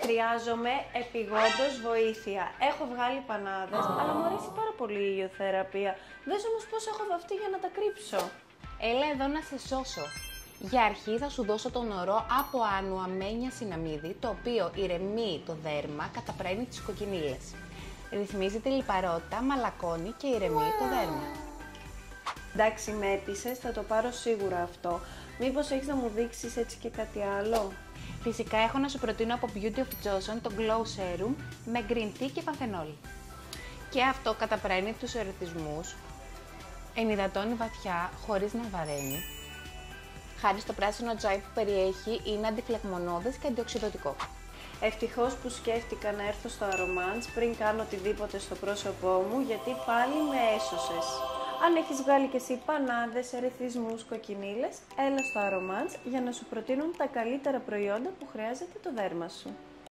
Χρειάζομαι επιγόντως βοήθεια. Έχω βγάλει πανάδες, αλλά μου αρέσει πάρα πολύ η ηλιοθεραπεία. Δες όμως πώς έχω βαφτεί για να τα κρύψω. Έλα εδώ να σε σώσω. Για αρχή θα σου δώσω τον ορό από Άνου Αμένια Συναμίδη, το οποίο ηρεμεί το δέρμα, καταπραίνει τις κοκκινίλες. Ρυθμίζει τη λιπαρότητα, μαλακώνει και ηρεμεί το δέρμα. Εντάξει, με έπεισες, θα το πάρω σίγουρα αυτό. Μήπως έχεις να μου δείξεις έτσι και κάτι άλλο? Φυσικά έχω να σου προτείνω από Beauty of Johnson το Glow Serum με green tea και πανθενόλη. Και αυτό καταπραίνει τους ερωτισμούς, ενυδατώνει βαθιά χωρίς να βαραίνει. Χάρη στο πράσινο τσάι που περιέχει, είναι αντιφλεγμονώδες και αντιοξυδωτικό. Ευτυχώς που σκέφτηκα να έρθω στο Aromance πριν κάνω οτιδήποτε στο πρόσωπό μου, γιατί πάλι με έσωσες. Αν έχεις βγάλει και εσύ πανάδες, ερεθισμούς, κοκκινίλες, έλα στο Aromance για να σου προτείνουν τα καλύτερα προϊόντα που χρειάζεται το δέρμα σου.